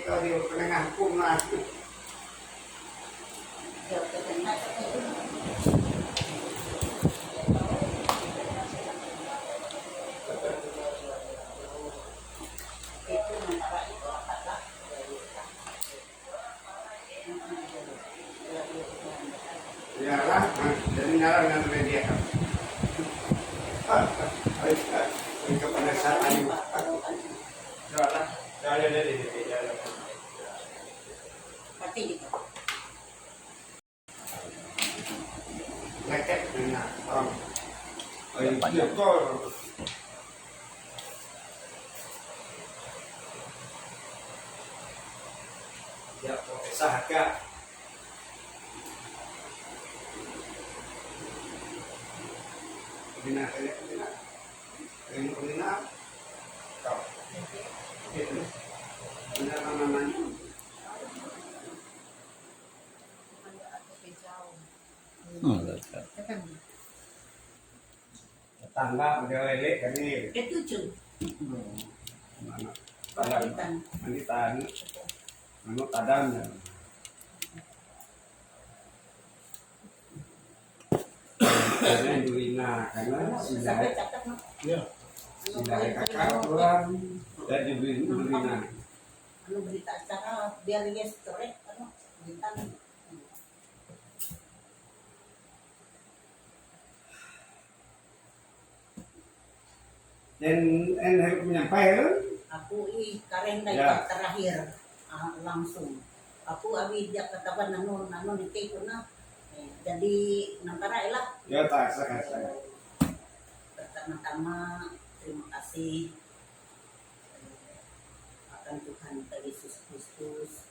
ikaw di penengah punah. Yalah, jadi nyala dengan media. Kepanasan ayu. Yalah, dari. Pati gitu. Leket dengan orang. Iya kok. Ya, sahaja. Bina. Kau. Bina namanya. Tetangga udah lele kan ini. Ketujuh. Mana? Balitan. Manitan. Anu tadam. Karena Indulina karena sudah Sampai catat no. Iya. sudah kakak pulang dan Indulina. Anu berita acara biar dia storek anu bintang. Dan harus menyampaikan. Aku kareng na Ya. terakhir langsung. Aku abi dia katakan nanu nikah ko na. Jadi nantara lah. Ya tak saya. Pertama-tama terima kasih akan Tuhan kita Yesus Kristus.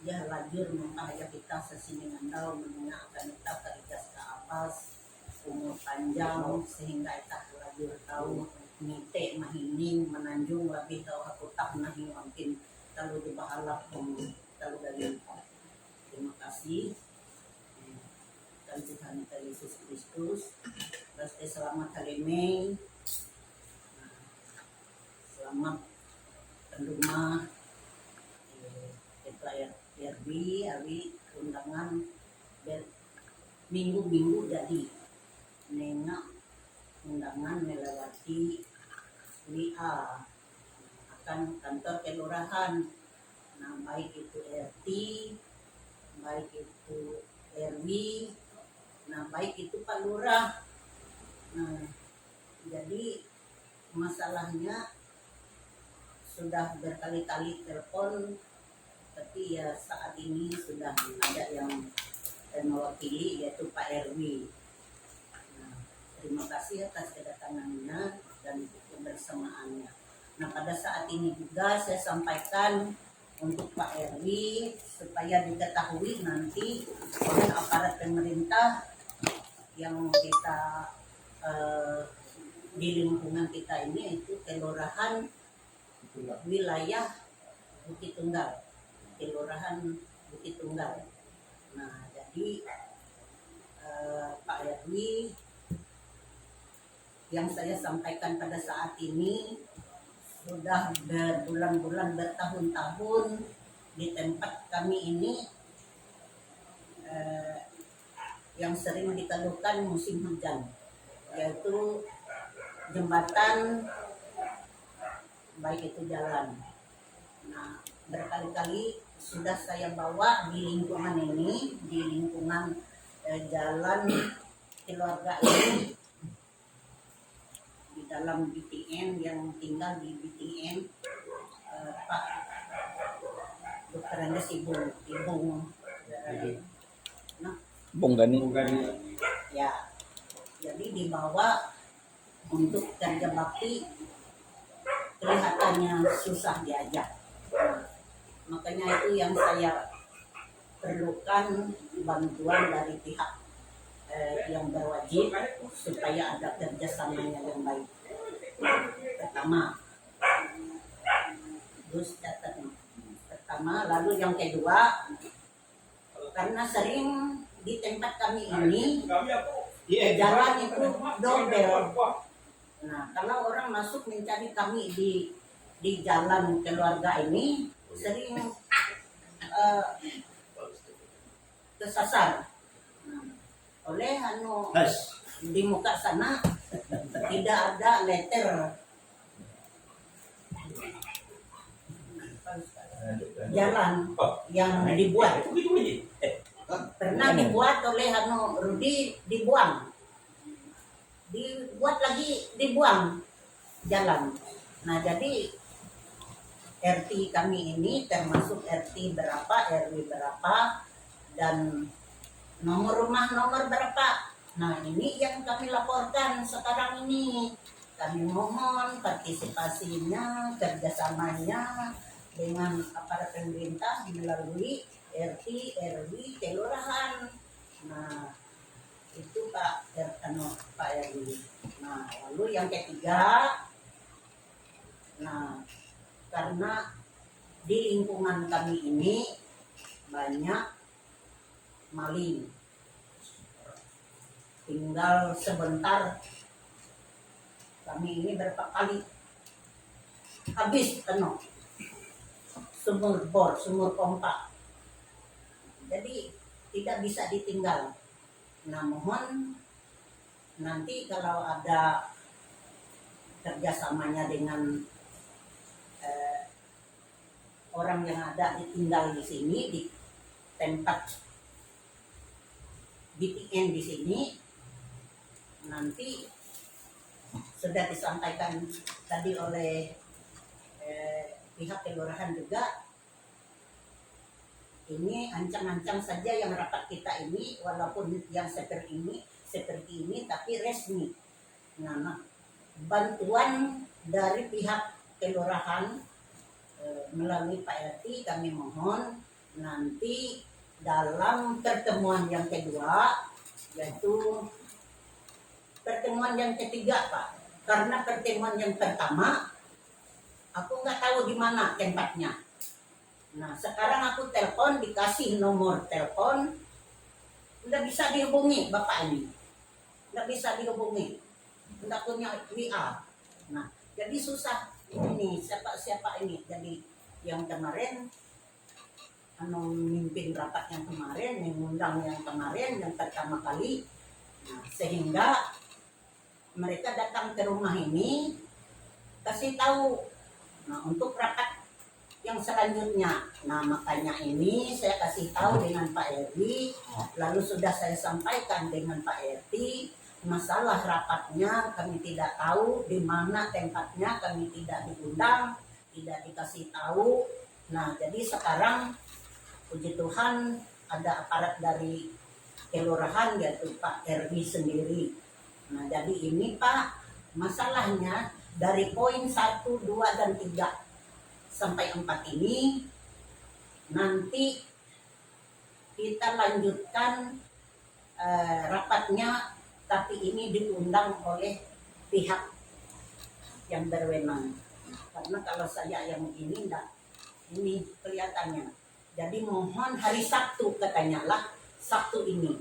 Dia lajur memahaya kita sesini ngandau menengah akan kita terikas ke atas umur panjang sehingga kita lajur tahu ngite mahining menanjung lebih tahu aku tak nahi mungkin kalau dibahalap kalau dari terima kasih dan Tuhan kita Yesus Kristus. Pasti selamat hari Mei, selamat rumah kita RB abi undangan minggu jadi nena undangan melewati WA akan kantor kelurahan. Nah baik itu RT, baik itu RW, nah baik itu Pak Lurah. Nah jadi masalahnya sudah berkali-kali telepon, tapi ya saat ini sudah ada yang mewakili yaitu Pak RW. Nah, terima kasih atas kedatangannya dan kebersamaannya. Nah pada saat ini juga saya sampaikan untuk Pak RW supaya diketahui nanti oleh aparat pemerintah yang kita di lingkungan kita ini itu kelurahan wilayah Bukit Tunggal, kelurahan Bukit Tunggal. Nah jadi Pak RW yang saya sampaikan pada saat ini sudah berbulan-bulan bertahun-tahun di tempat kami ini yang sering dikeluhkan musim hujan, yaitu jembatan baik itu jalan. Nah berkali-kali sudah saya bawa di lingkungan ini, di lingkungan jalan keluarga ini, di dalam BTN yang tinggal di BTN Pak Dr. Andes Ibung Bung Gani. ya, jadi dibawa untuk kerja bakti kelihatannya susah diajak. Nah, makanya itu yang saya perlukan bantuan dari pihak yang berwajib supaya ada kerjasamanya yang baik. Pertama, terus pertama, lalu yang kedua, karena sering di tempat kami ini jalan itu dobel. Nah, kalau orang masuk mencari kami di jalan keluarga ini, sering kesasar. Nah, oleh di muka sana tidak ada letter jalan yang dibuat. Pernah dibuat oleh Rudi, dibuang dibuang jalan. Nah, jadi RT kami ini termasuk RT berapa, RW berapa, dan nomor rumah nomor berapa. Nah, ini yang kami laporkan sekarang ini. Kami mohon partisipasinya, kerjasamanya dengan aparat pemerintah melalui RT, RW, kelurahan. Nah, itu Pak RW. Nah, lalu yang ketiga, nah karena di lingkungan kami ini banyak maling. Tinggal sebentar kami ini berapa kali habis sumur bor, sumur pompa. Jadi tidak bisa ditinggal. Nah, mohon nanti kalau ada kerjasamanya dengan orang yang ada tinggal di sini, di tempat BPN di sini, nanti sudah disampaikan tadi oleh pihak kelurahan juga. Ini ancang-ancang saja yang rapat kita ini, walaupun yang seperti ini tapi resmi. Nah, bantuan dari pihak kelurahan melalui Pak RT kami mohon nanti dalam pertemuan yang kedua, yaitu pertemuan yang ketiga Pak. Karena pertemuan yang pertama aku nggak tahu di mana tempatnya. Nah, sekarang aku telepon, dikasih nomor telepon, nggak bisa dihubungi Bapak ini, nggak bisa dihubungi, nggak punya WA. Nah, jadi susah ini siapa ini. Jadi yang kemarin memimpin rapat yang kemarin, mengundang yang kemarin yang pertama kali. Nah, sehingga mereka datang ke rumah ini kasih tahu. Nah, untuk rapat yang selanjutnya, nah makanya ini saya kasih tahu dengan Pak RW, lalu sudah saya sampaikan dengan Pak RT. Masalah rapatnya kami tidak tahu di mana tempatnya, kami tidak diundang, tidak dikasih tahu. Nah, jadi sekarang puji Tuhan ada aparat dari kelurahan, yaitu Pak RW sendiri. Nah, jadi ini Pak, masalahnya dari poin 1, 2, dan 3 sampai 4 ini nanti kita lanjutkan rapatnya, tapi ini diundang oleh pihak yang berwenang. Karena kalau saya yang ini enggak, ini kelihatannya. Jadi mohon hari Sabtu katanya lah, Sabtu ini.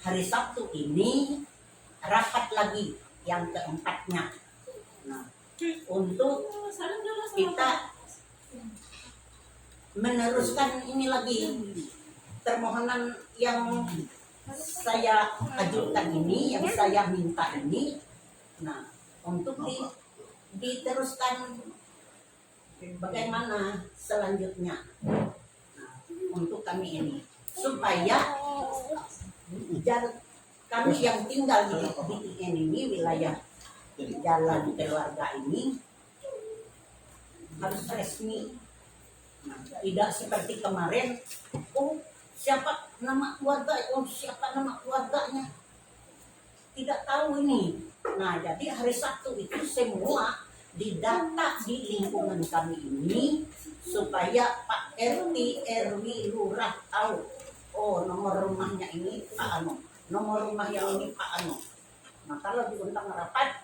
Hari Sabtu ini rapat lagi yang keempatnya. Nah, untuk kita meneruskan ini lagi permohonan yang saya ajukan ini, yang saya minta ini. Nah, untuk diteruskan bagaimana selanjutnya. Nah, untuk kami ini supaya kami yang tinggal di BPN ini, wilayah jalan keluarga ini, harus resmi. Nah, tidak seperti kemarin, siapa nama keluarga, siapa nama keluarganya, tidak tahu ini. Nah, jadi hari Sabtu itu semua didata di lingkungan kami ini supaya Pak RT, RW, lurah tahu. Oh, nomor rumahnya ini Pak Ano, nomor rumah yang ini Pak Ano. Nah, kalau diundang rapat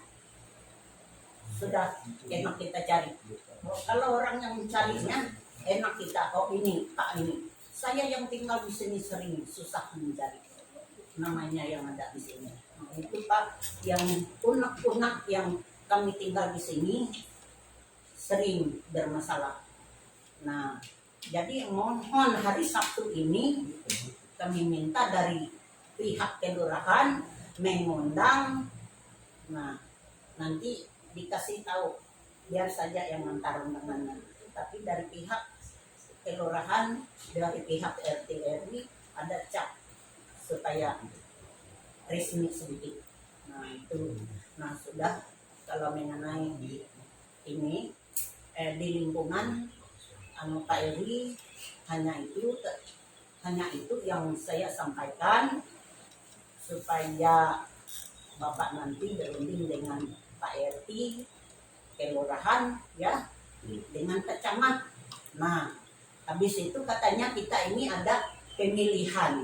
sudah enak kita cari. Kalau orang yang mencarinya enak kita, ini Pak ini. Saya yang tinggal di sini sering susah mencari namanya yang ada di sini. Nah, itu Pak yang punak-punak yang kami tinggal di sini sering bermasalah. Nah, Jadi mohon hari Sabtu ini kami minta dari pihak kelurahan mengundang. Nah, nanti dikasih tahu, biar saja yang antar undangannya. Tapi dari pihak kelurahan, dari pihak RT RW ada cap supaya resmi sedikit. Nah itu, nah sudah kalau mengenai ini di lingkungan Pak Eri hanya itu yang saya sampaikan supaya Bapak nanti berunding dengan Pak RT kelurahan ya dengan kecamat. Nah habis itu katanya kita ini ada pemilihan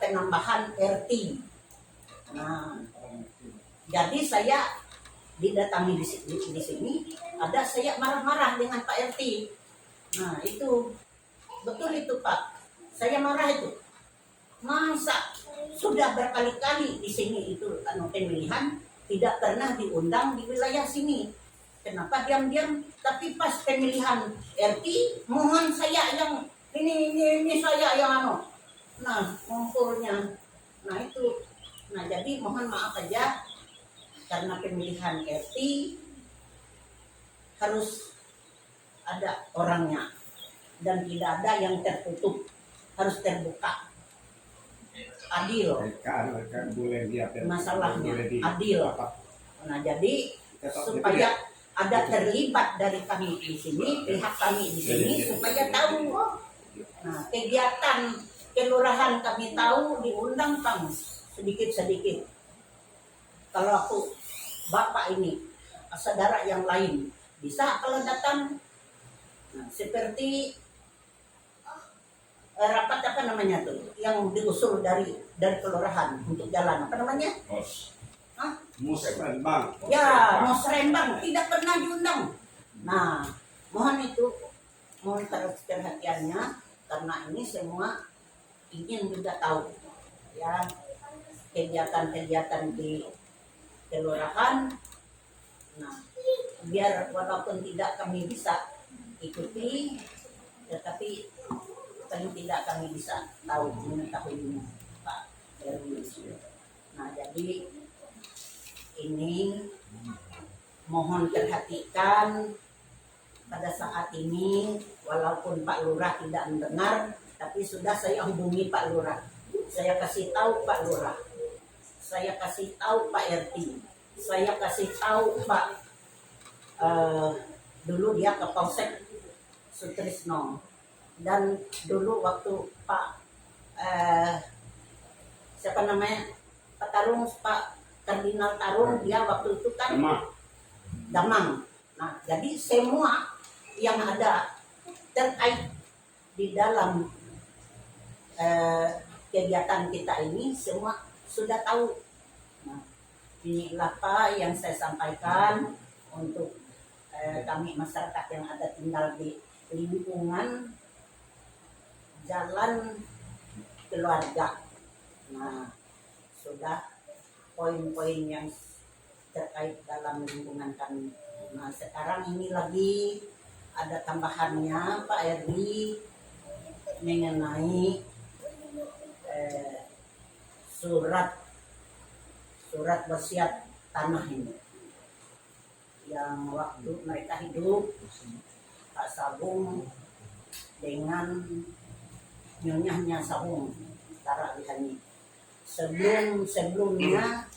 penambahan RT. Nah jadi saya didatangi di sini ada saya marah-marah dengan Pak RT. Nah itu betul itu Pak, saya marah itu. Masa sudah berkali-kali di sini itu pemilihan tidak pernah diundang di wilayah sini. Kenapa diam-diam? Tapi pas pemilihan RT mohon saya yang ini saya yang nah ngumpulnya. Nah itu, nah jadi mohon maaf aja karena pemilihan RT harus ada orangnya dan tidak ada yang tertutup, harus terbuka, adil. Masalahnya adil. Nah jadi supaya ada terlibat dari kami di sini, pihak kami di sini supaya tahu. Nah kegiatan kelurahan kami tahu diundang Kang sedikit-sedikit. Kalau aku bapak ini saudara yang lain bisa kalau datang. Nah, seperti rapat apa namanya tuh yang diusul dari kelurahan untuk jalan apa namanya? Musrembang. Ya, musrembang tidak pernah diundang. Nah, mohon perhatiannya karena ini semua ingin juga tahu ya kegiatan-kegiatan di kelurahan. Nah, biar walaupun tidak kami bisa ikuti, tetapi paling tidak kami bisa mengetahui Pak RW. Nah, jadi ini mohon perhatikan pada saat ini, walaupun Pak Lurah tidak mendengar, tapi sudah saya hubungi Pak Lurah. Saya kasih tahu Pak Lurah, saya kasih tahu Pak RT, saya kasih tahu Pak dulu dia ke Polsek Sutrisno, dan dulu waktu Pak siapa namanya Pak Tarung, Pak Kardinal Tarung, dia waktu itu kan Damang. Nah jadi semua yang ada terkait di dalam kegiatan kita ini semua sudah tahu. Nah, inilah Pak yang saya sampaikan untuk kami masyarakat yang ada tinggal di lingkungan jalan keluarga. Nah, sudah poin-poin yang terkait dalam lingkungan kami. Nah, sekarang ini lagi ada tambahannya Pak Erdi mengenai surat wasiat tanah ini yang waktu mereka hidup Pak Sabung dengan nyonyahnya Sabung Tara Lihani. Sebelumnya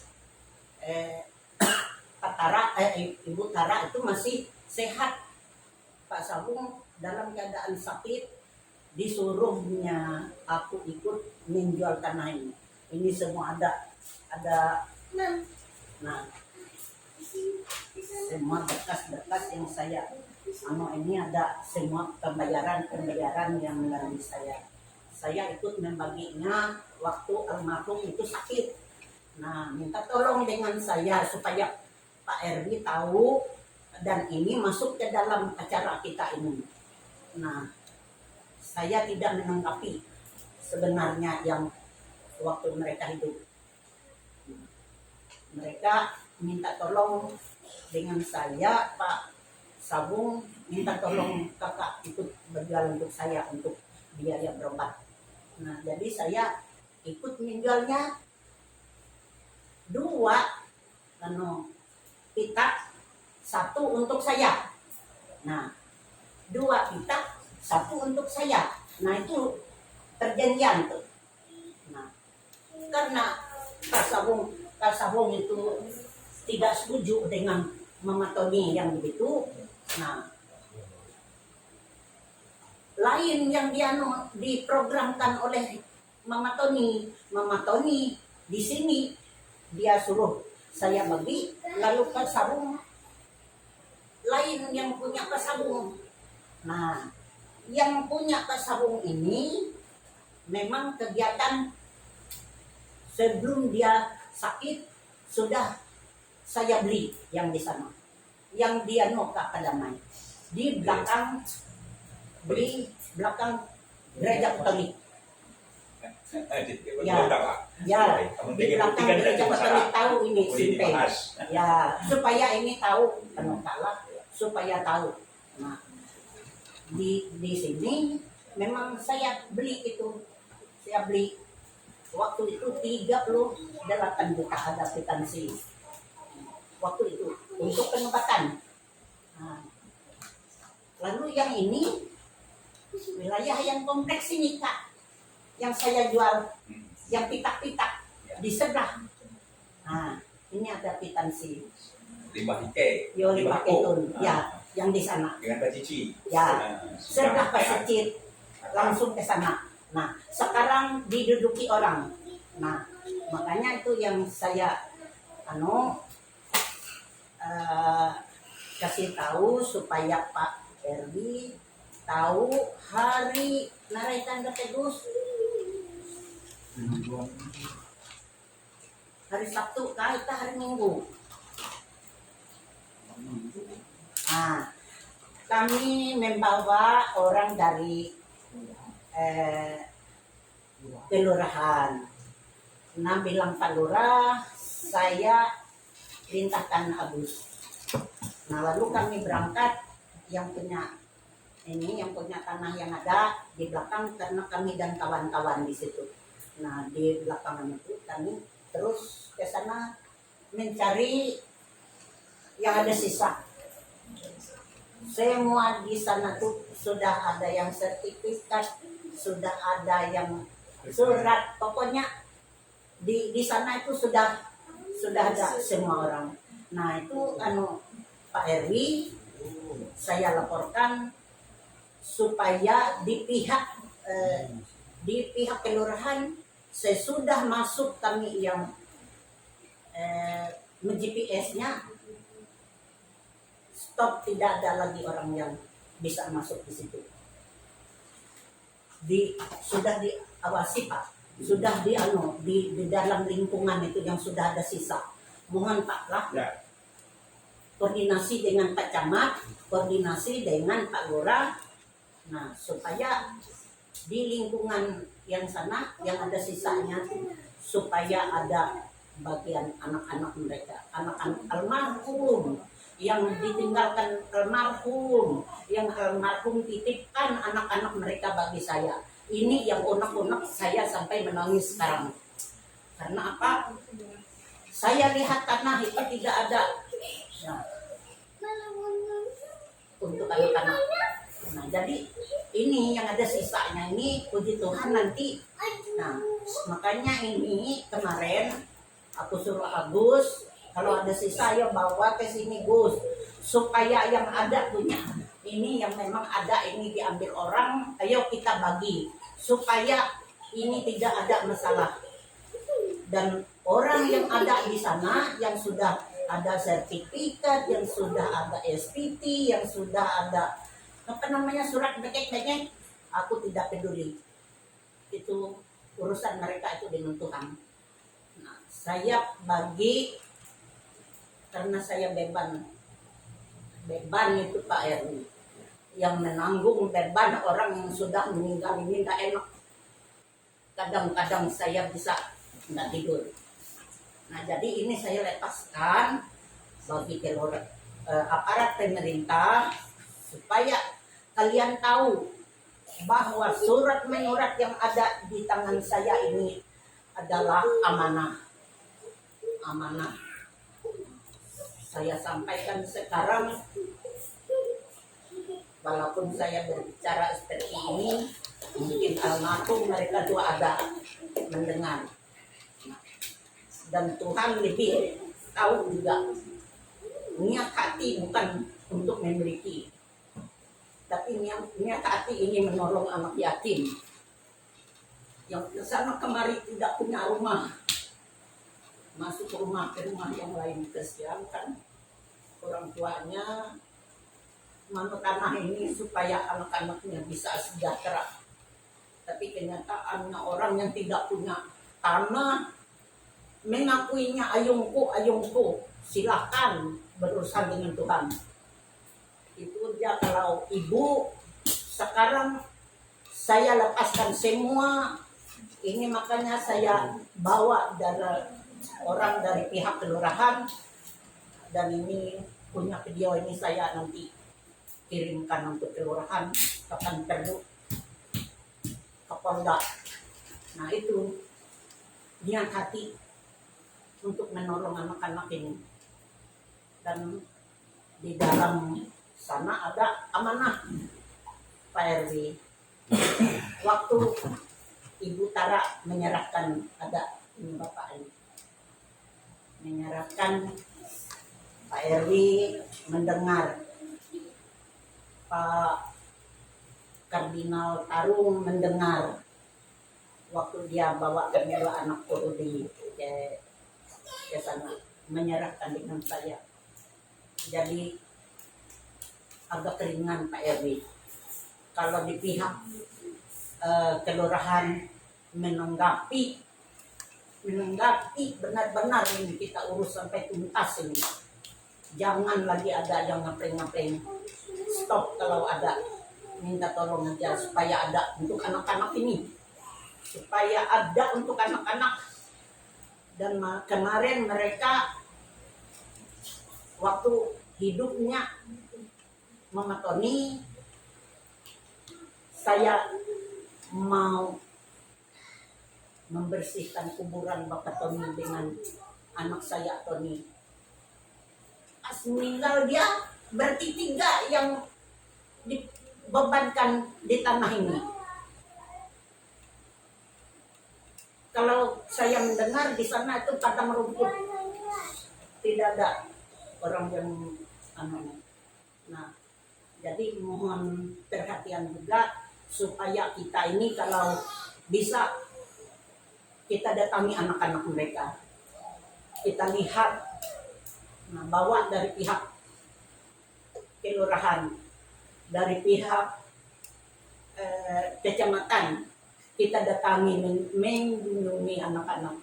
Pak Tara, Ibu Tara itu masih sehat. Pak Sabung dalam keadaan sakit, disuruhnya aku ikut menjual tanah ini. Ini semua ada nah semua berkas-berkas yang saya ini ada semua pembayaran yang melalui saya ikut membaginya waktu almarhum itu sakit. Nah minta tolong dengan saya supaya Pak RW tahu dan ini masuk ke dalam acara kita ini. Nah saya tidak menanggapi sebenarnya yang waktu mereka hidup. Mereka minta tolong dengan saya, Pak Sabung minta tolong kakak ikut jual untuk saya untuk biaya berobat. Nah jadi saya ikut menjualnya 2 pita, 1 untuk saya. Nah 2 pita, 1 untuk saya. Nah itu perjanjian tuh. Nah karena Kasabung itu tidak setuju dengan Mama Tony yang begitu. Nah lain yang diprogramkan oleh Mama Tony di sini dia suruh saya bagi, lalu Kasabung lain yang punya Kasabung. Nah yang punya Kasabung ini memang kegiatan sebelum dia sakit sudah saya beli yang di sana, yang dia Noka Kadamai di belakang gereja Katolik. Ya, di belakang gereja Katolik tahu ini Simpe. Ya, supaya ini tahu supaya tahu. Nah, di sini memang saya beli itu. Saya beli waktu itu 38 juta ada kwitansi. Waktu itu untuk pengobatan. Nah, lalu yang ini wilayah yang kompleks ini Kak, yang saya jual, yang pitak-pitak di sebelah. Nah, ini ada kwitansi. Limbah Ike. Limbah Ketun, ya, yang di sana. Dengan Pak Cici. Ya, sebelah Pak Cici, langsung ke sana. Nah, sekarang diduduki orang. Nah, makanya itu yang saya kasih tahu supaya Pak Erdi tahu hari naraikan Tegus hari Sabtu kita hari Minggu. Nah, kami membawa orang dari kelurahan. Nah bilang Pak Lurah, saya perintahkan Agus. Nah lalu kami berangkat yang punya tanah yang ada di belakang karena kami dan kawan-kawan di situ. Nah di belakangan itu kami terus ke sana mencari yang ada sisa. Semua di sana tuh sudah ada yang sertifikat, sudah ada yang surat, pokoknya di sana itu sudah ada semua orang. Nah itu Pak Erwi saya laporkan supaya di pihak kelurahan sesudah masuk kami yang GPS-nya stop, tidak ada lagi orang yang bisa masuk di situ. Sudah diawasi Pak, sudah di dalam lingkungan itu yang sudah ada sisa. Mohon Pak lah koordinasi dengan Pak Camat, koordinasi dengan Pak Lurah. Nah supaya di lingkungan yang sana yang ada sisanya supaya ada bagian anak-anak mereka, anak-anak almarhum yang ditinggalkan almarhum, yang almarhum titipkan anak-anak mereka bagi saya. Ini yang unek-unek saya sampai menangis sekarang. Karena apa? Saya lihat tanah itu tidak ada untuk anak-anak. Nah, jadi ini yang ada sisanya ini puji Tuhan nanti. Nah, makanya ini kemarin aku suruh Agus, kalau ada sisa ya bawa ke sini Gus, supaya yang ada punya. Ini yang memang ada ini diambil orang, ayo kita bagi supaya ini tidak ada masalah. Dan orang yang ada di sana yang sudah ada sertifikat, yang sudah ada SPT, yang sudah ada surat bekek-bekek, aku tidak peduli. Itu urusan mereka itu dengan Tuhan. Nah, saya bagi karena saya beban itu Pak RW yang menanggung beban orang yang sudah meninggal ini nggak enak. Kadang-kadang saya bisa nggak tidur. Nah jadi ini saya lepaskan bagi aparat pemerintah supaya kalian tahu bahwa surat menyurat yang ada di tangan saya ini adalah amanah. Amanah. Saya sampaikan sekarang, walaupun saya berbicara seperti ini, mungkin almarhum mereka juga ada mendengar. Dan Tuhan lebih tahu juga niat hati bukan untuk memiliki, tapi niat hati ini menolong anak yatim yang kesana kemari tidak punya rumah, masuk ke rumah yang lain. Kesiankan orang tuanya manut tanah ini supaya anak-anaknya bisa sejahtera, tapi kenyataannya orang yang tidak punya tanah mengakuinya ayungku, ayungku. Silakan berurusan dengan Tuhan. Itu dia. Kalau ibu sekarang saya lepaskan semua ini, makanya saya bawa dari orang dari pihak kelurahan, dan ini punya video ini saya nanti kirimkan untuk kelurahan kapan perlu ke Polda. Nah itu niat hati untuk menolong anak-anak ini. Dan di dalam sana ada amanah Pak RW. Waktu Ibu Tara menyerahkan, ada ini Bapak ini, menyerahkan, Pak RW mendengar, Pak Kardinal Tarung mendengar, waktu dia bawa kedua anak Kurudi ke sana, menyerahkan dengan saya. Jadi agak ringan Pak RW. Kalau di pihak kelurahan menanggapi benar-benar ini kita urus sampai tuntas ini. Jangan lagi ada yang ngapain-ngapain. Stop kalau ada. Minta tolong aja supaya ada untuk anak-anak ini. Supaya ada untuk anak-anak. Dan kemarin mereka waktu hidupnya Mama Tony, saya mau membersihkan kuburan Bapak Tony dengan anak saya Tony. Pas meninggal dia berarti 3 yang dibebankan di tanah ini. Kalau saya mendengar di sana itu padang rumput, tidak ada orang yang Nah, jadi mohon perhatian juga supaya kita ini kalau bisa kita datangi anak-anak mereka, kita lihat, nah, bawa dari pihak kelurahan, dari pihak kecamatan, kita datangi mengunjungi anak-anak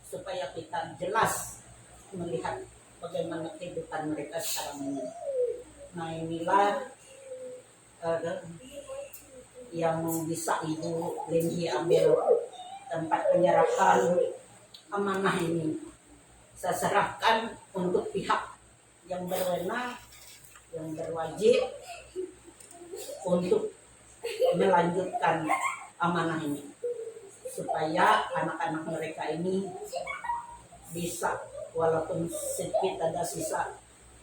supaya kita jelas melihat bagaimana kehidupan mereka sekarang ini. Nah inilah yang bisa Ibu Lenji ambil tempat penyerahan amanah ini. Saya serahkan untuk pihak yang berwenang, yang berwajib untuk melanjutkan amanah ini supaya anak-anak mereka ini bisa, walaupun sedikit ada sisa,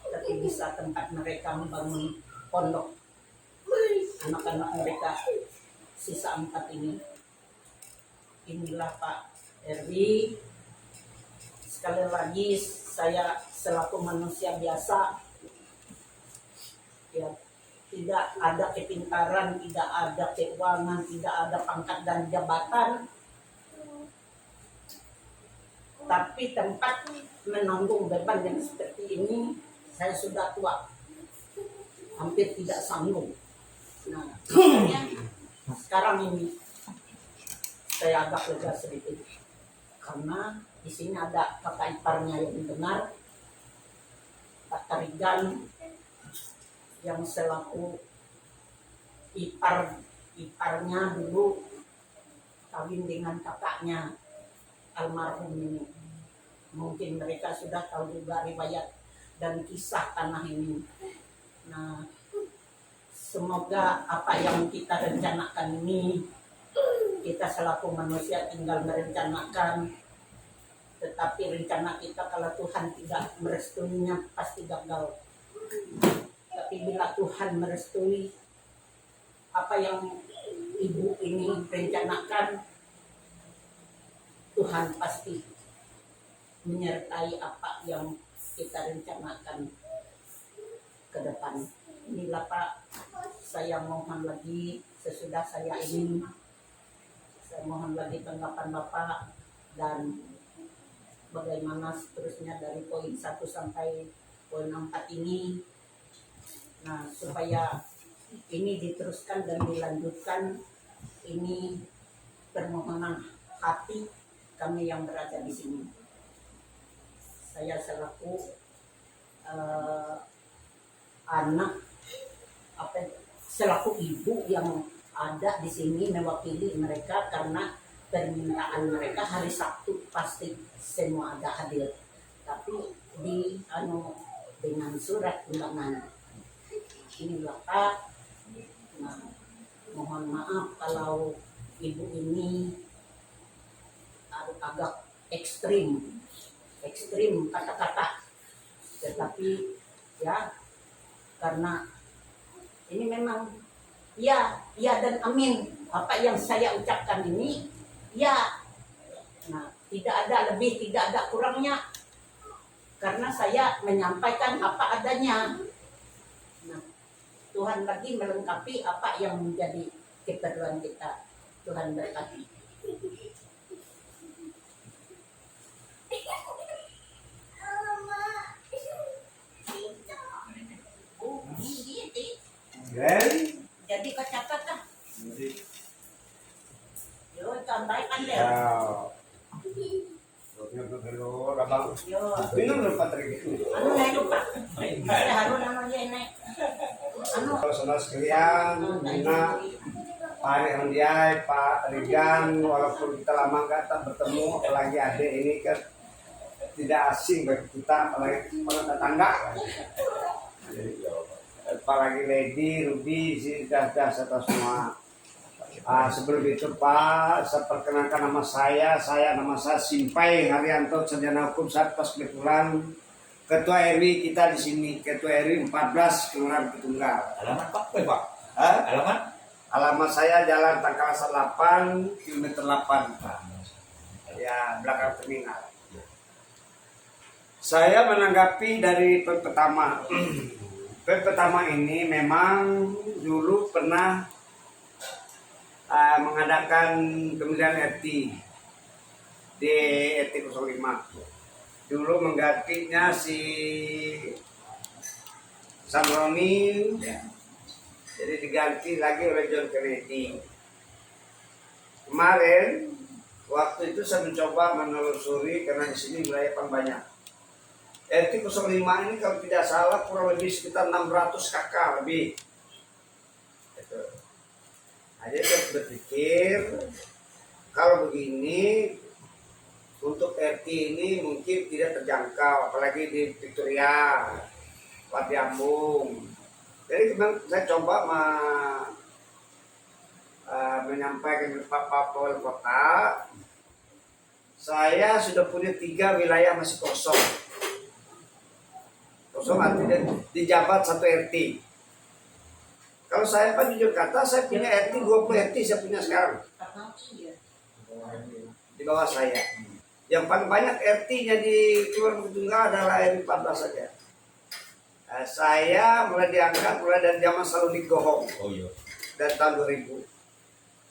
tapi bisa tempat mereka membangun pondok anak-anak mereka sisa 4 ini. Inilah Pak RW. Sekali lagi saya selaku manusia biasa, ya, tidak ada kepintaran, tidak ada keuangan, tidak ada pangkat dan jabatan, tapi tempat menanggung beban yang seperti ini saya sudah tua, hampir tidak sanggup. Nah, makanya sekarang ini saya agak lega sedikit karena di sini ada kakak iparnya yang mendengar, Pak Tarigan yang selaku iparnya dulu kawin dengan kakaknya almarhum ini. Mungkin mereka sudah tahu juga riwayat dan kisah tanah ini. Nah, semoga apa yang kita rencanakan ini, kita selaku manusia tinggal merencanakan, tetapi rencana kita kalau Tuhan tidak merestuinya pasti gagal. Tapi bila Tuhan merestui apa yang ibu ini rencanakan, Tuhan pasti menyertai apa yang kita rencanakan ke depan. Inilah Pak, saya mohon lagi sesudah saya ini, saya mohon lagi tanggapan Bapak dan bagaimana seterusnya dari poin 1 sampai poin 4 ini. Nah, supaya ini diteruskan dan dilanjutkan, ini permohonan hati kami yang berada di sini. Saya selaku anak, selaku ibu yang ada di sini mewakili mereka, karena permintaan mereka hari Sabtu pasti semua ada hadir, tapi dengan surat undangan. Inilah Pak. Nah, mohon maaf kalau ibu ini agak ekstrim kata-kata, tetapi ya karena ini memang ya dan amin apa yang saya ucapkan ini ya. Nah, tidak ada lebih, tidak ada kurangnya, karena saya menyampaikan apa adanya. Nah, Tuhan lagi melengkapi apa yang menjadi keperluan kita. Tuhan berkati. Jadi kau catat kan? Yo, sampaikan deh. Yo. Minum dulu Pak Tri. Anu naik lupa. Saya harus namanya naik. Anu. Saudara sekalian, Nina, Pak Ari Hondiai, Pak Rigan, walaupun kita lama nggak bertemu, apalagi adik ini kan tidak asing bagi kita, apalagi tetangga. Apalagi Lady, Ruby, sudah serta semua. Sebelum itu Pak, saya perkenalkan nama saya nama saya Simpai Haryanto, Sarjana Hukum Satpas Kebetulan, Ketua RW kita di sini, Ketua RW 14 Kelurahan Petunggal. Alamat Pak? Alamat? Alamat saya Jalan Tangkalasan 8, kilometer 8. Ya, belakang terminal. Saya menanggapi dari pertama. Pertama ini memang dulu pernah mengadakan pemilihan RT di RT 05. Dulu menggantinya si Samroni, jadi diganti lagi oleh John Kennedy. Kemarin waktu itu saya mencoba menelusuri, karena di sini wilayah paling banyak. RT 05 ini kalau tidak salah kurang lebih sekitar 600 kakak lebih. Jadi saya berpikir kalau begini untuk RT ini mungkin tidak terjangkau, apalagi di Victoria, Pati Ambung. Jadi saya coba menyampaikan ke Pak Wali Kota, saya sudah punya 3 wilayah masih kosong. Kosong artinya dijabat 1 RT. Kalau saya Pak jujur kata, saya punya RT 20 RT saya punya sekarang di bawah saya. Yang paling banyak RT-nya di Kelurahan Petunggal adalah RT 14 saja. Saya mulai diangkat mulai dari zaman Saludik Gohong dari tahun 2000.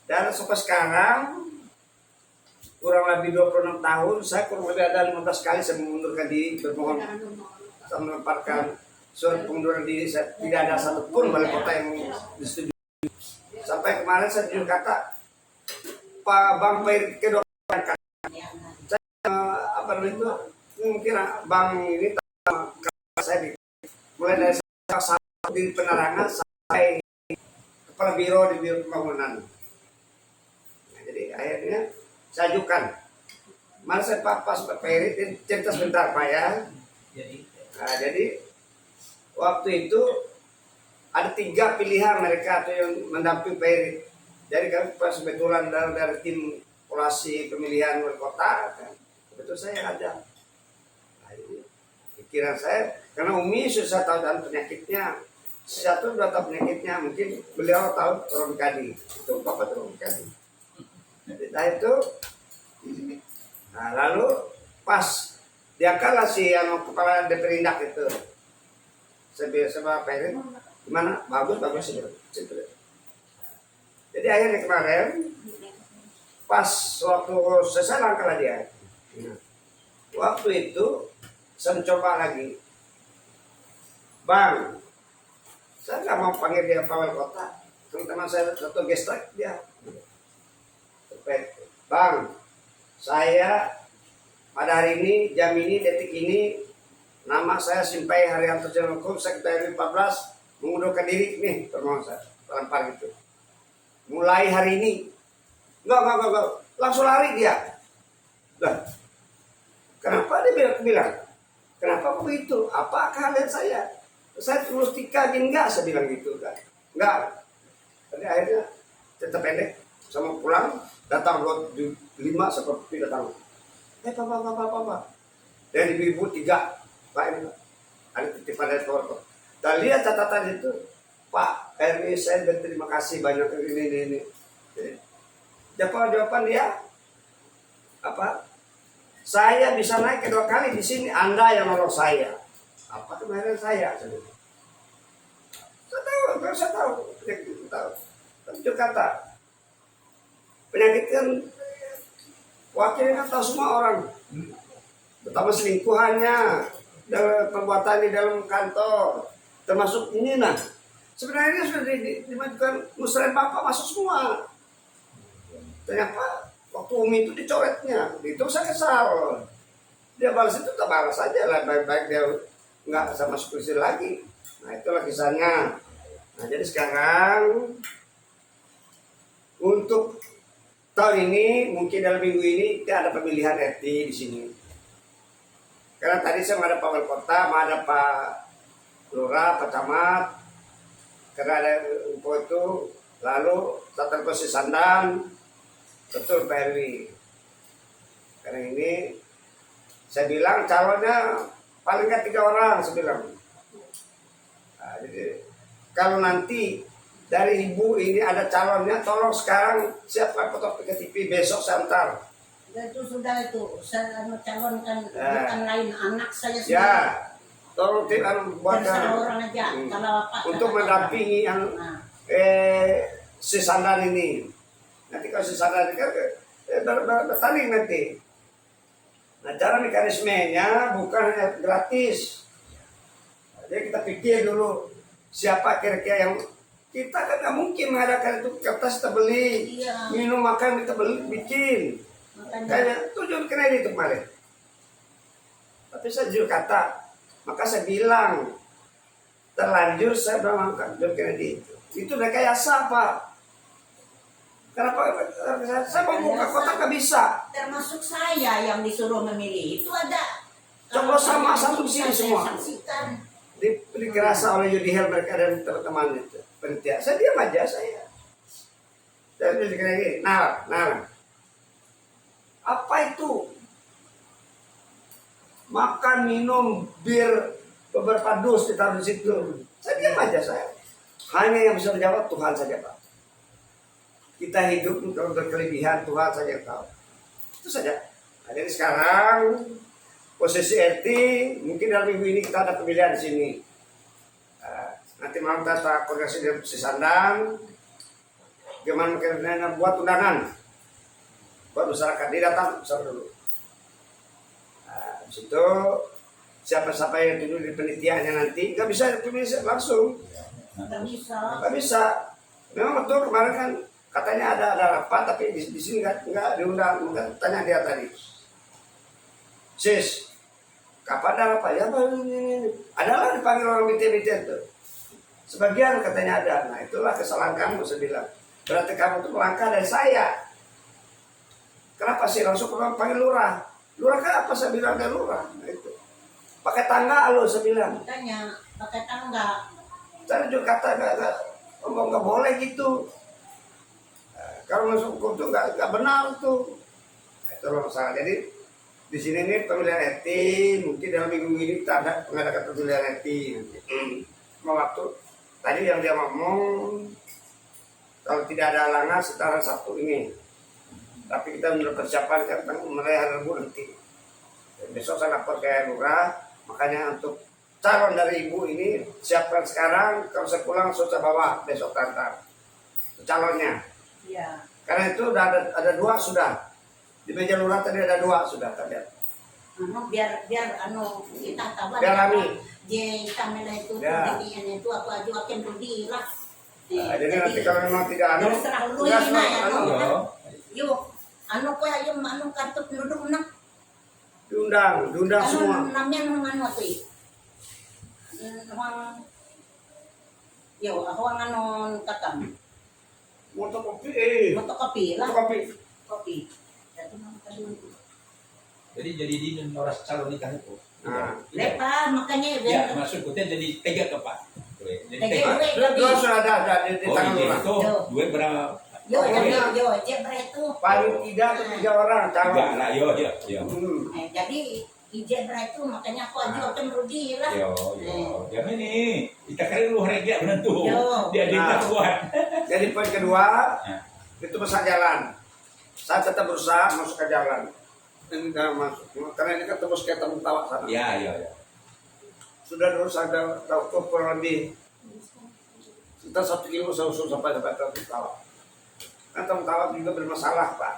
Dan sampai sekarang kurang lebih 26 tahun, saya kurang lebih ada 15 kali saya mengundurkan diri, bermohon saya menempatkan surat pengunduran diri. Saya tidak ada satupun wali kota yang disetujui. Sampai kemarin saya jujur kata Pak Bang Pairit kedua saya itu mungkin Bang ini saya mulai dari di penerangan sampai kepala biro di biro pembangunan. Nah, jadi akhirnya saya ajukan. Mana saya Pak Pairit cerita sebentar Pak ya. Nah, jadi waktu itu ada 3 pilihan mereka atau yang mendampingi Pak Eri. Jadi kami pas kebetulan dari tim operasi pemilihan wali kota, kan, betul saya ada. Nah, ini pikiran saya, karena Umi sudah tahu dan penyakitnya, satu sudah tahu penyakitnya, mungkin beliau tahu trombikadi, itu bapak trombikadi. Jadi itu, nah lalu pas dia kalah si kepala Deperindak itu, sebab Pak Eri, gimana? Bagus itu. Jadi akhirnya kemarin pas waktu selesai langkah dia, waktu itu saya coba lagi, Bang, saya nggak mau panggil dia Pak Wali Kota, teman-teman saya satu gestek dia, Bang, saya pada hari ini, jam ini, detik ini, nama saya Simpai Haryanto Hukum, Sekretariat 14, mengundurkan diri nih, permohonan saya, terlempar gitu. Mulai hari ini, enggak, langsung lari dia. Lah, kenapa dia bilang, kenapa begitu? Apa keahlian saya? Saya tulus tika enggak, saya bilang gitu kan. Enggak. Tapi akhirnya tetap pendek, sama pulang, datang 5 seperti datang. Pak. Dan ibu-ibu 3, Pak ini, ada titipan dari Torko. Dan lihat catatan itu, Pak RI, saya berterima kasih banyak ini. Jawaban dia apa? Saya bisa naik kedua kali di sini, Anda yang nolong saya. Apa kemarin saya? Saya tahu. Tentu kata penyakit kan wakilnya tahu semua orang. Betapa selingkuhannya, dalam perbuatan di dalam kantor, termasuk ini nah. Sebenarnya sudah dimajukan musrah bapak masuk semua. Ternyata waktu Umi itu dicoretnya, itu saya kesal. Dia balas itu tak balas saja lah, baik-baik dia nggak sama masuk kursi lagi. Nah itulah kisahnya. Nah jadi sekarang untuk tahun ini mungkin dalam minggu ini kita ada pemilihan RT di sini. Karena tadi saya ada Pak Wali Kota, ada Pak Lurah, Pak Camat. Karena ada info itu, lalu Tata Posisi Sandan, betul Pak Erwi. Karena ini saya bilang calonnya paling nggak 3 orang, saya bilang. Nah, jadi kalau nanti dari ibu ini ada calonnya, tolong sekarang siapa foto PKTP, besok saya antar. Itu sudah itu, saya mencalonkan bukan lain anak saya sendiri. Ya, tolong buat orang aja. Kalau Pak untuk mendampingi yang si Sandan ini. Nanti kalau si Sandan ini kan bertanding nanti. Nah cara mekanismenya bukan hanya gratis. Jadi kita pikir dulu siapa kira-kira yang kita kan nggak mungkin mengadakan itu, kertas kita beli, minum makan kita beli bikin. Kayaknya tujuan kredit itu kemarin. Tapi saya jujur kata, maka saya bilang terlanjur saya bilang jujur kredit itu rekayasa Pak. Kenapa saya membuka kotak nggak bisa? Termasuk saya yang disuruh memilih itu ada. Coba sama satu sini semua. Saksikan. Dikerasa oleh Yudihel mereka dan teman-teman itu. Penitia. Saya diam aja saya. Dan jadi kayak gini. Nah. Apa itu? Makan, minum, bir beberapa dus ditaruh di situ. Saya diam aja saya. Hanya yang bisa menjawab Tuhan saja Pak. Kita hidup kalau berkelebihan Tuhan saja tahu. Itu saja. Nah, jadi sekarang posisi RT mungkin dalam minggu ini kita ada pemilihan di sini. Nanti malam kita koordinasi dengan posisi Sandan. Gimana mungkin buat undangan buat masyarakat dia datang bersama dulu. Di situ siapa-siapa yang duduk di penelitiannya nanti nggak bisa dipilih langsung. Nggak bisa. Memang betul kemarin kan katanya ada rapat tapi di sini nggak diundang. Mungkin tanya dia tadi. Sis, kapan ada rapat? Ya ini. Adalah dipanggil orang BT-BT itu. Sebagian katanya ada. Nah itulah kesalahan kamu saya bilang. Berarti kamu itu melangkah dari saya. Kenapa sih langsung panggil lurah? Lurah kan apa saya bilang dari lurah? Nah, itu. Pakai tangga lo saya bilang. Makanya pakai tangga. Saya juga kata nggak boleh gitu. Kalau masuk hukum tuh nggak benar tuh. Itu masalah. Jadi di sini nih pemilihan etik, mungkin dalam minggu ini kita ada mengadakan pemilihan etik. Mau waktu tadi yang dia ngomong, kalau tidak ada halangan setara Sabtu ini. Tapi kita sudah persiapan tentang mulai hari Rabu nanti. Besok saya lapor ke lurah, makanya untuk calon dari ibu ini siapkan sekarang, kalau saya pulang saya bawa besok antar calonnya. Iya. Karena itu udah ada dua sudah. Di meja lurah tadi ada dua sudah tadi. Biar kita tahu Biar kami. Je kami itu Ya. ini itu aku akan berdiri lah. Jadi nanti kalau memang tidak ada, terserah lu tugas ini ya. Yo. Yuk, ko ya kartu penduduk nak. diundang semua. Namanya tuh. Yo, ako ang kakam. Fotokopi. Fotokopi lah. Fotokopi. Kopi. Dati mga kadun. Jadi di noras calon nikah itu. Nah. Lepa, makanya Ya, maksudku teh jadi tega ke Pak. Jadi Tega. tega. Dua sudah ada di Oh, tangan iya lurah. itu dua berapa? Yo, Oh, iya. yo, jebra itu. Paling tidak ada 3 orang calon. Enggak lah, yo. Jadi di jebra itu makanya aku akan berdiri lah. Yo. Yang ini kita kali lu harga benar tuh. Yo. Dia Nah. kuat. Jadi poin kedua Nah. itu masalah jalan. Saya tetap berusaha masuk ke jalan. Ini nggak masuk, karena ini kan tembus ke Tembung Tawak sana. Ya. Sudah terus ada tahu kurang lebih sekitar 1 kilo saya usul sampai Tembung Tawak. Kan Tembung Tawak juga bermasalah Pak.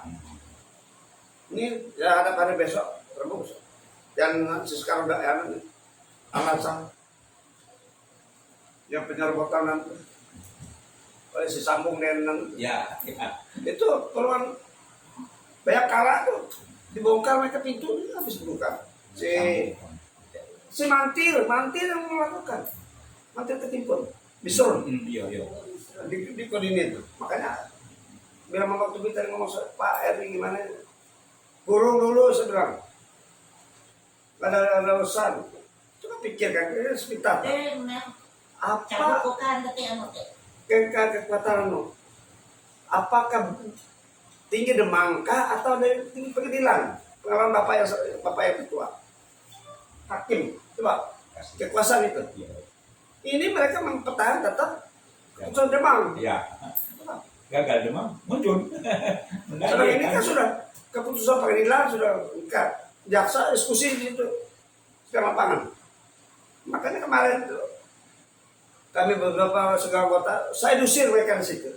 Ini ya ada hari besok Rabu. Dan sekarang udah alasan yang penyerbukan nanti oleh si Sambung dan Ya. itu keluar banyak kala tuh dibongkar mereka pintu habis bongkar si mantir yang melakukan mantir ketimpun bisul Yo. di koordinat tuh makanya bilang waktu kita ngomong Pak Eri gimana kurung dulu saya bilang ada urusan coba pikirkan ini sekitar apa Cakupan dati ano te. kekuatan apakah tinggi demangkah atau dari tinggi pengadilan pengalaman bapak yang ketua hakim coba kekuasaan itu ini mereka mempertahankan tetap keputusan Demang Ya. Gagal demam muncul. sekarang ini kan sudah keputusan pengadilan sudah ikat jaksa diskusi di situ sekarang lapangan makanya kemarin itu kami beberapa segala kota saya dusir mereka di situ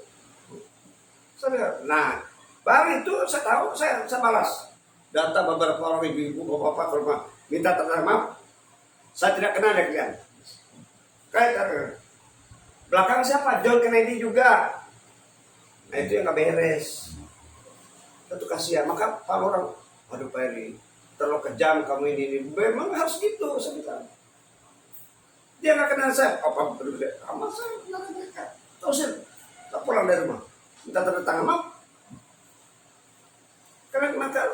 nah baru itu saya tahu, saya balas data beberapa orang ibu-ibu, bapak-bapak ke rumah minta tanda maaf. Saya tidak kenal dengan kalian. Kayak belakang siapa? John Kennedy juga. Nah itu yang nggak beres. Itu kasihan. Maka pak orang, aduh Pak Eri, terlalu kejam kamu ini. Memang harus gitu, saya bilang. Dia nggak kenal saya. Apa berbeda? Sama saya kenal mereka. Tahu sih, tak pulang dari rumah. Minta tanda tangan maaf. Karena maka,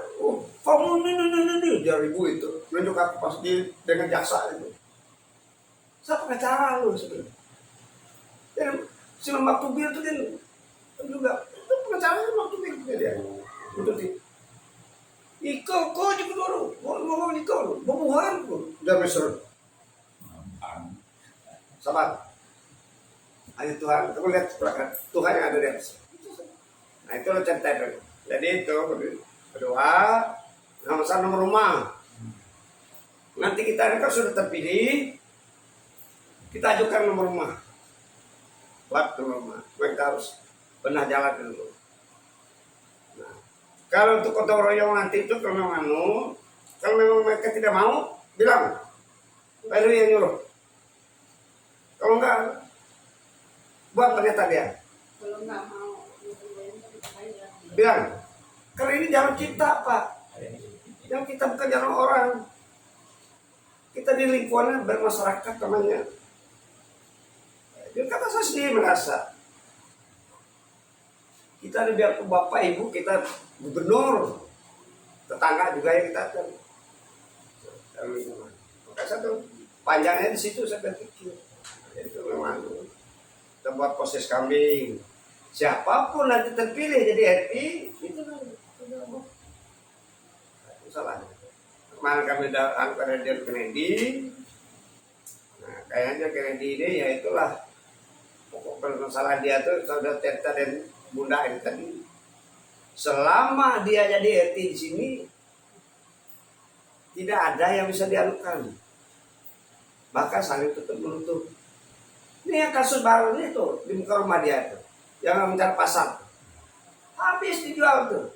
kamu ini, dari ibu itu menunjuk aku pas dengan jaksa itu. Saya pengacara lu sebenarnya. Dan si Mbak Tubir itu kan juga itu pengacara Mbak Tubir dia. Untuk di Iko juga dulu, ngomong Iko, bobohan tuh, udah mesra. Sabar. Hanya Tuhan, kamu lihat belakang Tuhan yang ada di atas. Nah itu lo cerita dulu. Jadi itu kedua, nomor rumah. Nanti kita kan sudah terpilih, kita ajukan nomor rumah. Buat nomor rumah, kita harus pernah jalan dulu. Nah, kalau untuk gotong royong nanti itu kalau memang mereka tidak mau, bilang, baru yang nyuruh. Kalau enggak, buat pernyataan dia. Kalau nggak mau, Bilang, karena ini jalan kita Pak. Yang kita bukan jalan orang. Kita di lingkungan bermasyarakat namanya. Jadi kata saya sendiri merasa. Kita ada biar bapak ibu kita gubernur. Tetangga juga yang kita kan. Maka satu panjangnya di situ saya berpikir. Itu memang kita buat proses kambing. Siapapun nanti terpilih jadi RT, itu salah. Kemarin kami datang ke Radio Kennedy. Nah, kayaknya Kennedy ini ya itulah pokok permasalahan dia tuh saudara Teta dan Bunda ini tadi. Selama dia jadi RT di sini, tidak ada yang bisa dianukan. Bahkan saling tutup menutup. Ini yang kasus baru ini tuh di muka rumah dia tuh, yang mencari pasar. Habis dijual tuh.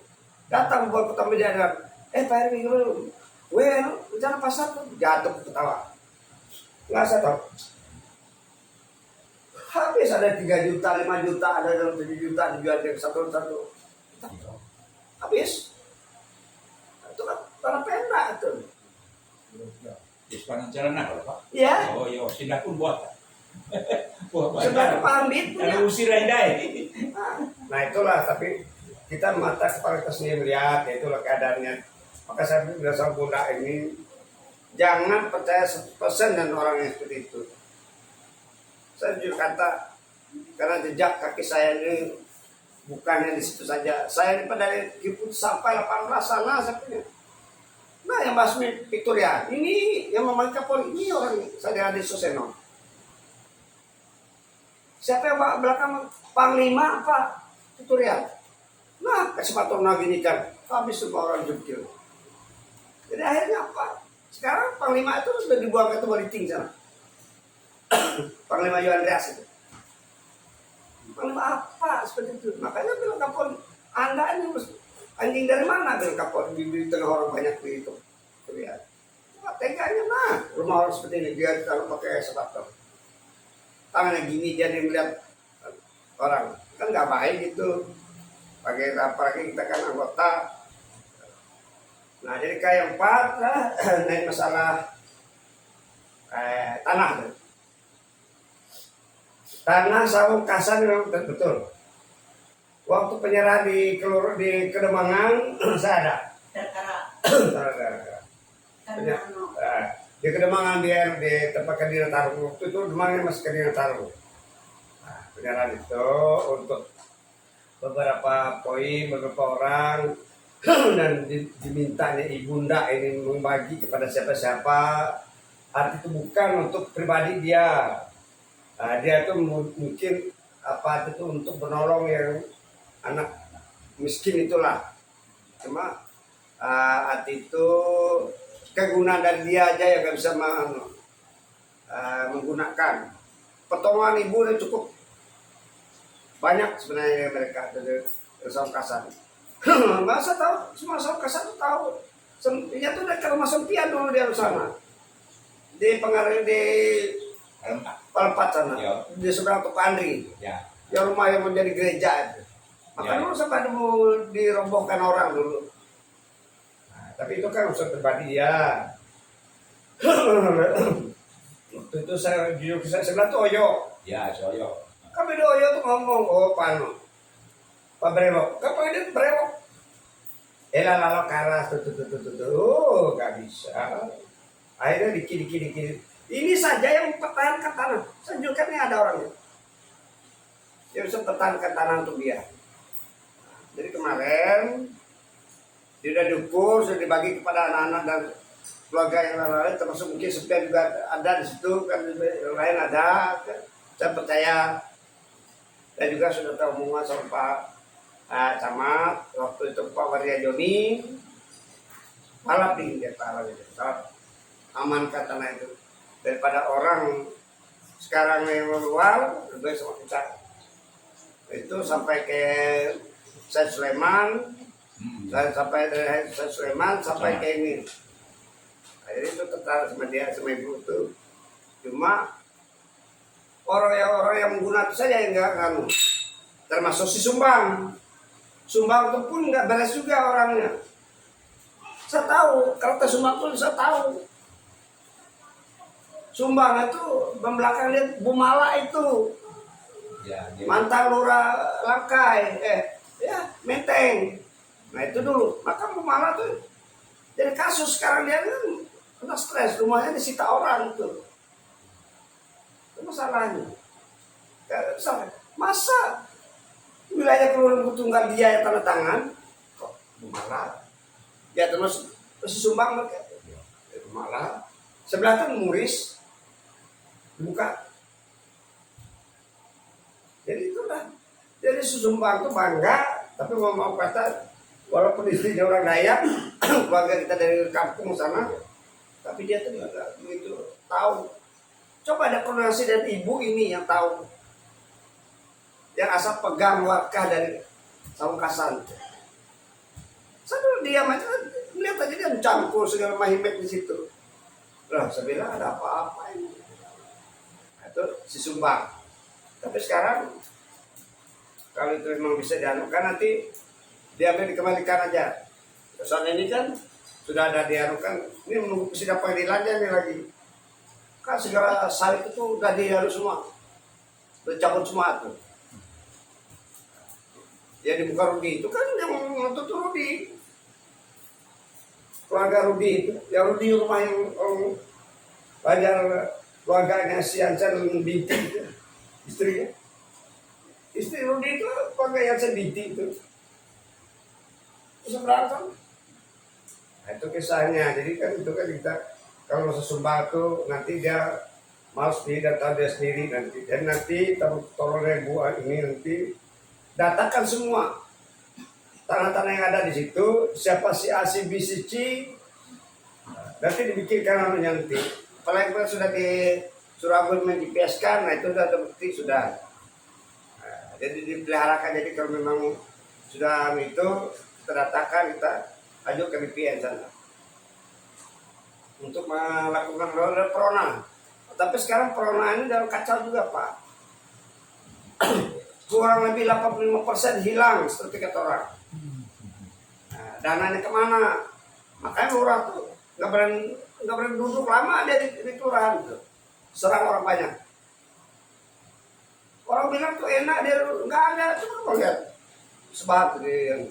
Datang buat kota media dan Pak RW dulu, rencana pasar tuh jatuh ketawa. Nggak saya tahu. Habis ada 3 juta, 5 juta, ada yang 7 juta dijual dari satu. Habis. Itu kan tanah pena itu. Ispanan celana kalau Pak. Ya. Oh iya, sindak pun buat. Buat Sudah pamit punya. kalau usir aja. Nah itulah, tapi kita mata kepala kita sendiri melihat, ya itulah keadaannya. Maka saya bilang sama Bunda ini, jangan percaya 100% dan orang yang seperti itu. Saya jujur kata, karena jejak kaki saya ini bukannya di situ saja. Saya ini pada Kiput sampai 18 sana saya punya. Nah yang basmi Victoria, ini yang memanggil Kapolri, ini orang saya di Suseno. Siapa yang belakang Panglima apa? Victoria. Nah kesempatan gini kan, habis semua orang jukir. Jadi akhirnya apa? Sekarang Panglima itu sudah dibuang ke Tubaliting sana. Panglima Yohandreas itu. Panglima apa seperti itu? Makanya bilang Kapolri, Anda ini anjing dari mana bilang Kapolri di tengah orang banyak di itu. Lihat. Wah, teganya nah, rumah orang seperti ini dia kalau pakai sepatu. Tangannya gini jadi melihat orang kan nggak baik gitu. Pakai apalagi kita kan anggota. Nah jadi kayak 4 lah, naik masalah tanah. Tanah sawung kasan memang betul. Waktu penyerahan di Kedemangan saya ada. Di Kedemangan dia di tempat Kediri Taruh. Waktu itu Demangan masih Kediri Taruh. Nah, penyerahan itu untuk beberapa poin, beberapa orang dan dimintanya ibunda ini membagi kepada siapa-siapa. Arti itu bukan untuk pribadi dia. Dia itu mungkin apa itu untuk menolong yang anak miskin itulah. Cuma arti itu kegunaan dari dia aja yang nggak bisa menggunakan. Potongan ibu udah cukup banyak sebenarnya mereka dari Saung Kasan. Masa tahu semua Saung Kasan itu tahu. Dia tuh dari rumah Sempian dulu dia di sana. Di pengaruh di Palpat sana. Yo. Di seberang Tok Andri. Ya. Yang rumah yang menjadi gereja itu. Maka dulu sempat mau dirobohkan orang dulu. Nah, tapi itu kan urusan pribadi dia. Waktu itu saya jujur sebelah tuh Oyo. Ya, Oyo. Kami di Oyo tuh ngomong, oh Pano. Pak Brewok, kapan dia Brewok? Lalu karas tuh. Oh, gak bisa. Akhirnya dikit. Ini saja yang pertahankan tanah. Tunjukkan nih ada orangnya. Dia bisa pertahankan tanah untuk dia. Jadi kemarin dia sudah diukur, sudah dibagi kepada anak-anak dan keluarga yang lain, termasuk mungkin Sepia juga ada di situ, kan yang lain ada. Saya percaya. Dan juga sudah tahu sama Pak Camat, waktu itu Pak Waria Joni, balap di dia amankan tanah itu. Daripada orang sekarang yang luar lebih sama kita. Itu sampai ke Said Sulaiman, sampai dari Said Sulaiman sampai ke ini. Jadi itu tertarik sama dia sama ibu itu. Cuma orang yang menggunakan saja yang enggak kan. Termasuk si Sumbang. Sumbang itu pun enggak beres juga orangnya. Saya tahu, karakter Sumbang pun saya tahu. Sumbang itu membelakang dia Bumala itu. Ya, mantan Lurah Langkai, Menteng. Nah itu dulu. Maka Bumala tuh jadi kasus sekarang dia kan kena stres, rumahnya disita orang itu. Itu masalahnya. Masa wilayah Kelurahan Tunggal dia yang tanda tangan kok malah ya terus Sumbang malah sebelah kan Muris buka. Jadi itulah. Jadi Sumbang itu bangga, tapi mau kata walaupun istrinya orang Dayak, keluarga kita dari kampung sana, tapi dia tuh nggak begitu tahu. Coba ada koordinasi dari ibu ini yang tahu, yang asal pegang warkah dari Pamekasan. Saya dulu diam aja, lihat aja dia mencangkul segala mahimet di situ. Lah, saya bilang ada apa-apa ini. Nah, itu si Sumbang. Tapi sekarang kalau itu memang bisa dianukan nanti diambil dikembalikan aja. Soal ini kan sudah ada dianukan, ini menunggu sidang pengadilannya ini lagi. Kan segala syarat itu udah diharus semua, udah cabut semua tuh. Ya di muka Rudi itu kan yang menuntut Rudi, keluarga Rudi itu, ya Rudi rumah yang banyak keluarganya si Ancan Binti itu, istrinya. Istri Rudi itu keluarga yang Binti itu. Bisa berantem. Nah, itu kisahnya. Jadi kan itu kan kita kalau Sumbang itu nanti dia mau sendiri dan tahu dia sendiri nanti. Dan nanti tolong ribuan ini nanti datakan semua tanah-tanah yang ada di situ. Siapa si A, si B, si C. Nanti dibikinkan nanti. Apalagi kan sudah di Surabaya di-GPS-kan, nah itu sudah terbukti sudah. Nah, jadi dipeliharakan. Jadi kalau memang sudah itu terdatakan kita ajukan ke BPN sana untuk melakukan perona. Tapi sekarang perona ini dalam kacau juga Pak. Kurang lebih 85% hilang sertifikat orang. Nah, dananya kemana? Makanya lurah tuh nggak berani duduk lama dia di kelurahan tuh. Serang orang banyak. Orang bilang tuh enak dia nggak ada. Coba lihat sebat dia.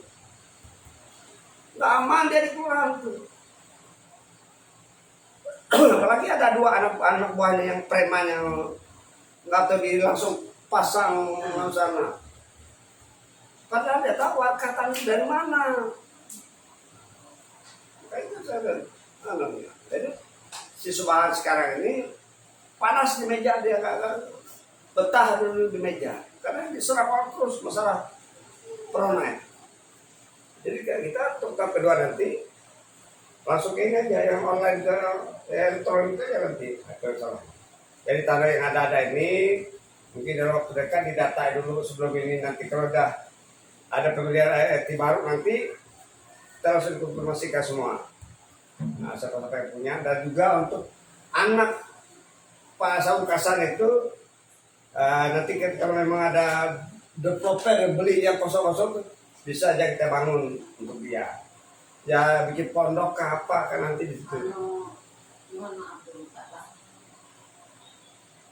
Nggak aman dia di kelurahan tuh. Apalagi ada dua anak buahnya yang preman yang nggak tahu diri langsung pasang sana. Padahal dia tahu angkatan dari mana. Kayak itu saja. Jadi si Subahan sekarang ini panas di meja, dia nggak betah dulu di meja karena diserang orang terus masalah perona. Jadi kita untuk tahap kedua nanti langsung ini aja yang online ke elektronik aja nanti. Jadi tanda yang ada ini mungkin dalam waktu dekat didata dulu sebelum ini, nanti kalau udah ada pemilihan IT baru nanti kita langsung konfirmasikan semua. Nah, siapa yang punya, dan juga untuk anak Pak Pamekasan itu nanti kalau memang ada developer beli yang kosong-kosong bisa aja kita bangun untuk dia. Ya bikin pondok ke apa kan nanti di situ. Mohon maaf dulu Pak.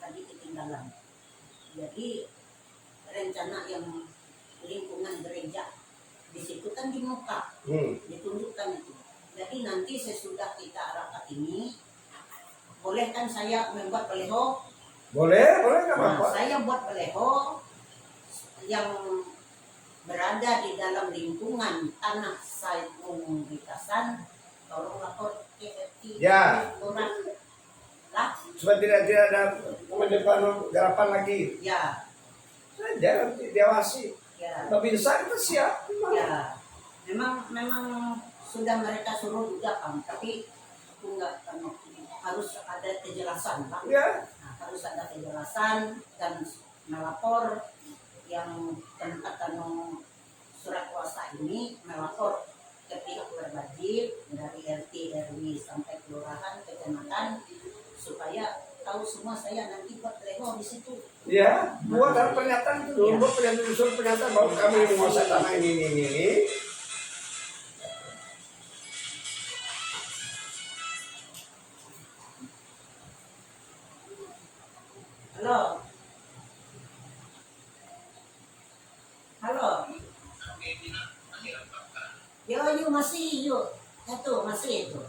Tadi ketinggalan. Jadi rencana yang lingkungan gereja di situ kan di muka ditunjukkan itu. Jadi nanti sesudah kita rapat ini, boleh kan saya membuat baleho? Boleh nggak apa-apa. Nah, saya buat baleho yang berada di dalam lingkungan tanah site umum Bikasan, tolong lapor ke FT. Ya. Lah, Supaya tidak ada penyebaran garapan lagi. ya. Saja nanti diawasi. Ya. Tapi bisa kita siap. Ya. Memang sudah mereka suruh juga kan, tapi aku nggak harus ada kejelasan Pak. Ya. Nah, harus ada kejelasan dan melapor yang tempat surat kuasa ini, melapor ke pihak berwajib dari RT RW sampai kelurahan kecamatan supaya tahu semua. Saya nanti buat leho di situ. Ya, buat pernyataan itu dulu, pernyataan bahwa kami menguasai tanah ini. Halo. Yo masih yuk. Itu masih itu.